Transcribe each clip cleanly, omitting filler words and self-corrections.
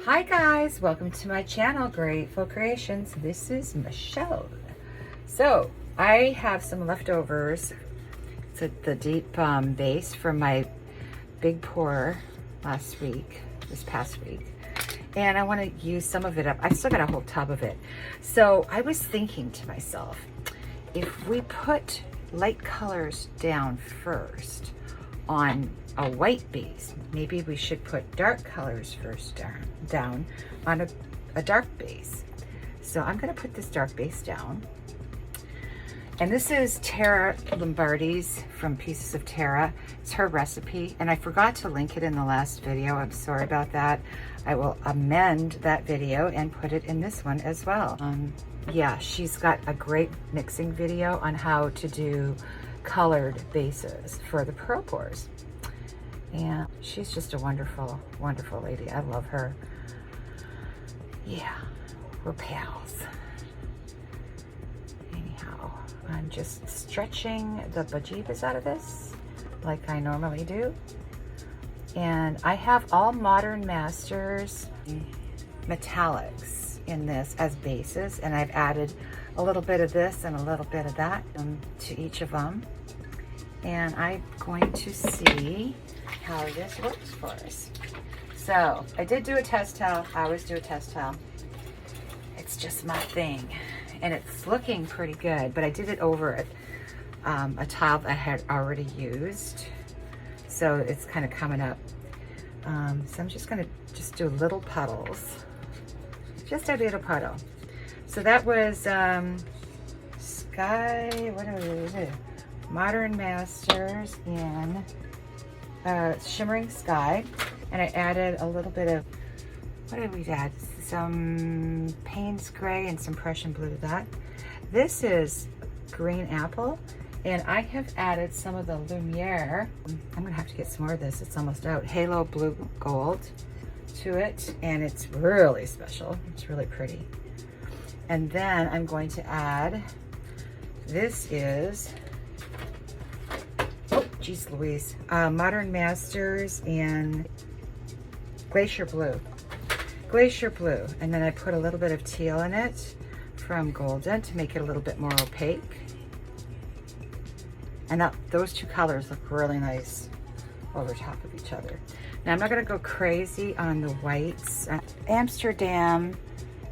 Hi guys, welcome to my channel, Grateful Creations. This is Michelle. So I have some leftovers. It's the deep base from my big pour this past week. And I want to use some of it up. I still got a whole tub of it. So I was thinking to myself, if we put light colors down first on a white base, maybe we should put dark colors first down on a dark base. So I'm going to put this dark base down. And this is Tara LOMBARDI'S from Pieces of Tara. It's her recipe, and I forgot to link it in the last video. I'm sorry about that. I will amend that video and put it in this one as well. Yeah, she's got a great mixing video on how to do colored bases for the pearl pours. And she's just a wonderful, wonderful lady. I love her. Yeah, we're pals. Anyhow, I'm just stretching the bejeebas out of this like I normally do. And I have all Modern Masters metallics in this as bases, and I've added a little bit of this and a little bit of that to each of them. And I'm going to see how this works for us. So I did do a test towel. I always do a test towel. It's just my thing, and it's looking pretty good, but I did it over a towel that I had already used, so it's kind of coming up. So I'm just gonna do little puddles, just a little puddle. So that was Modern Masters in Shimmering Sky, and I added a little bit of, what did we add? Some Payne's Gray and some Prussian Blue to that. This is Green Apple, and I have added some of the Lumiere. I'm gonna have to get some more of this, it's almost out. Halo Blue Gold to it, and it's really special. It's really pretty. And then I'm going to add, this is, oh geez Louise, Modern Masters in Glacier Blue. Glacier Blue, and then I put a little bit of teal in it from Golden to make it a little bit more opaque. And those two colors look really nice over top of each other. Now I'm not going to go crazy on the whites. Amsterdam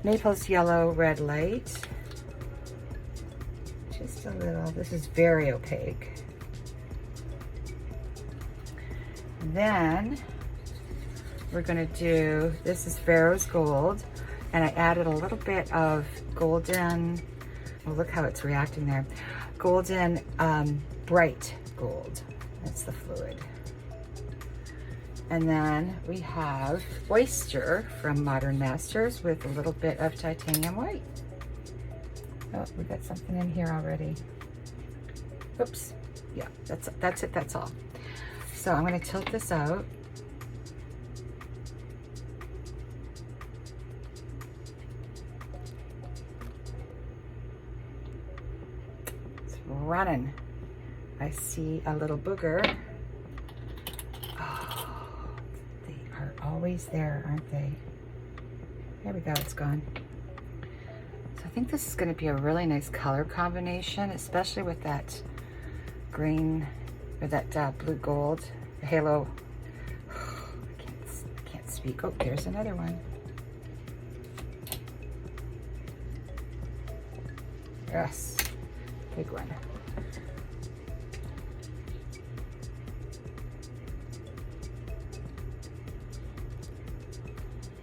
Naples Yellow Red Light. Just a little. This is very opaque. And then we're going to do, this is Pharaoh's Gold, and I added a little bit of Golden. Oh, look how it's reacting there. Golden Bright Gold. That's the fluid. And then we have Oyster from Modern Masters with a little bit of titanium white. Oh, we got something in here already. Oops. Yeah, that's it. That's all. So I'm going to tilt this out. It's running. I see a little booger. Oh, they are always there, aren't they? There we go, it's gone. So I think this is going to be a really nice color combination, especially with that green, or that blue gold, the halo. I can't speak. Oh, there's another one. Yes, big one.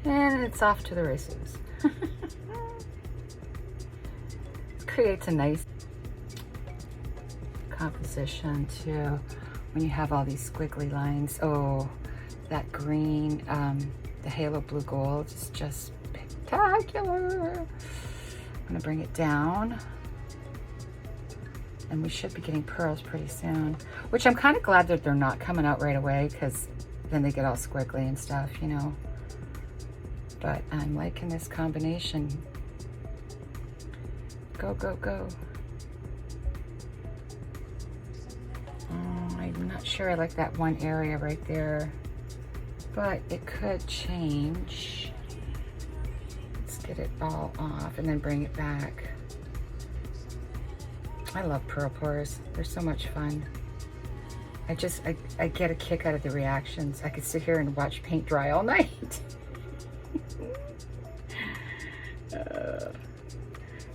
And it's off to the races. It creates a nice composition too when you have all these squiggly lines. Oh, that green, the halo blue gold is just spectacular. I'm gonna bring it down, and we should be getting pearls pretty soon, which I'm kind of glad that they're not coming out right away, because then they get all squiggly and stuff, you know. But I'm liking this combination. Go, go, go. I'm not sure I like that one area right there, but it could change. get it all off and then bring it back. I love pearl pours. They're so much fun. I get a kick out of the reactions. I could sit here and watch paint dry all night.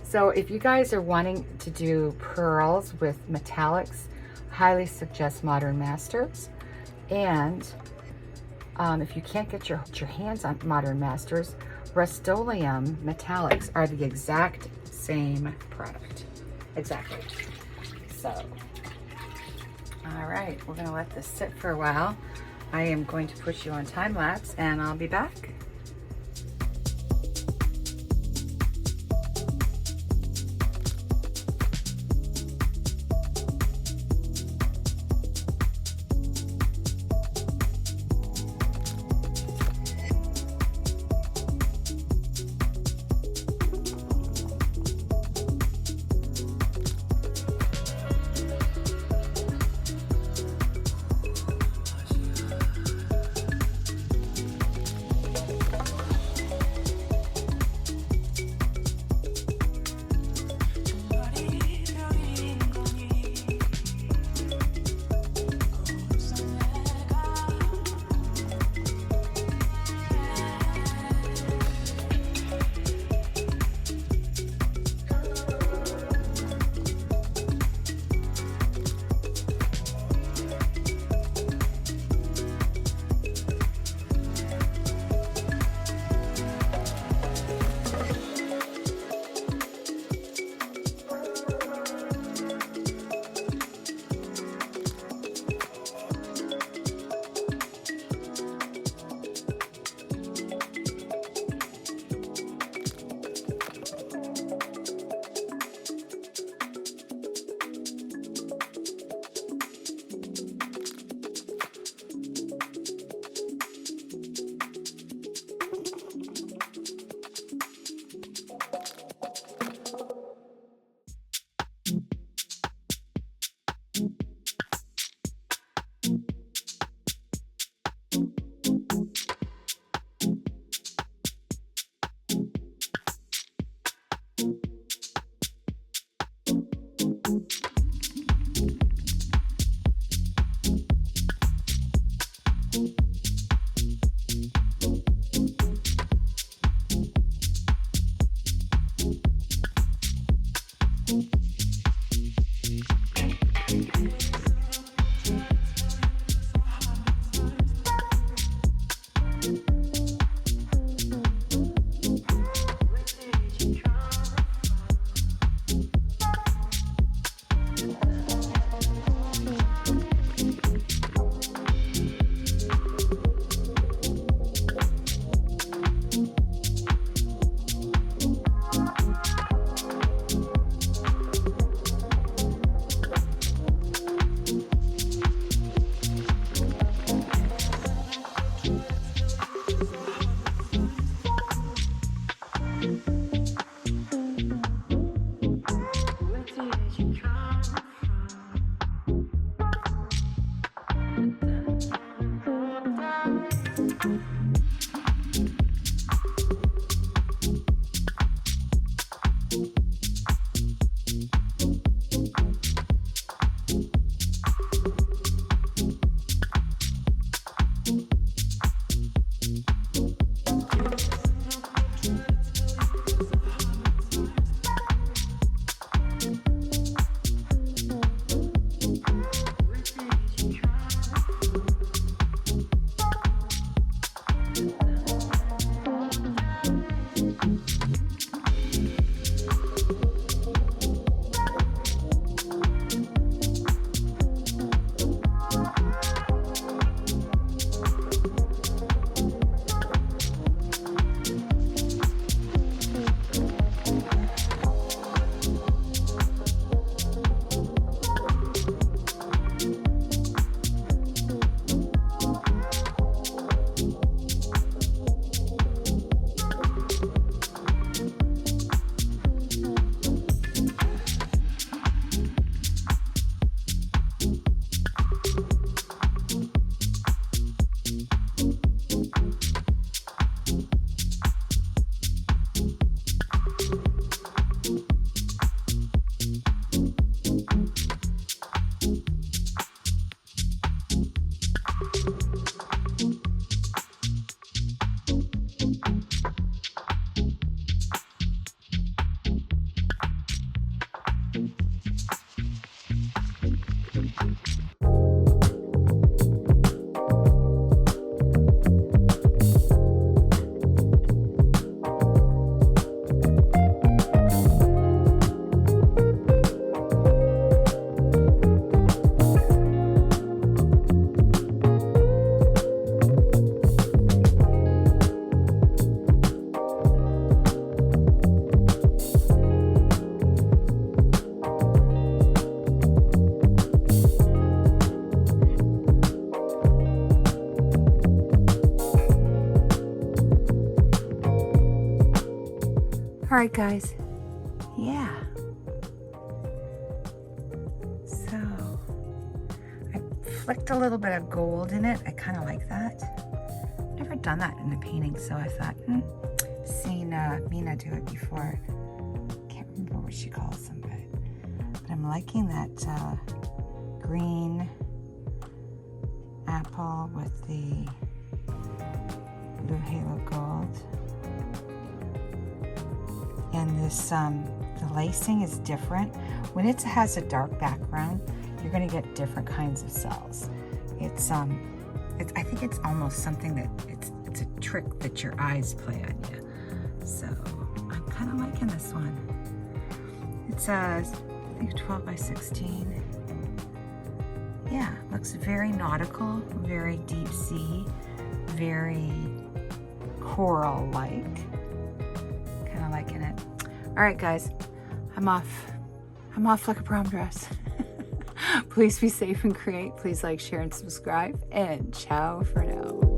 So if you guys are wanting to do pearls with metallics, highly suggest Modern Masters. And if you can't get your hands on Modern Masters, Rust-Oleum metallics are the exact same product. Exactly. So, all right, we're gonna let this sit for a while. I am going to put you on time lapse and I'll be back. All right, guys. Yeah. So I flicked a little bit of gold in it. I kind of like that. Never done that in a painting, so I thought, seen Mina do it before. Can't remember what she calls them, but I'm liking that green apple with the blue halo gold. And this, the lacing is different. When it has a dark background, you're gonna get different kinds of cells. I think it's almost something that it's a trick that your eyes play on you. So I'm kind of liking this one. It's I think 12 by 16. Yeah, looks very nautical, very deep sea, very coral-like. Kind of liking it. All right, guys, I'm off like a prom dress. Please be safe and create. Please like, share, and subscribe. And ciao for now.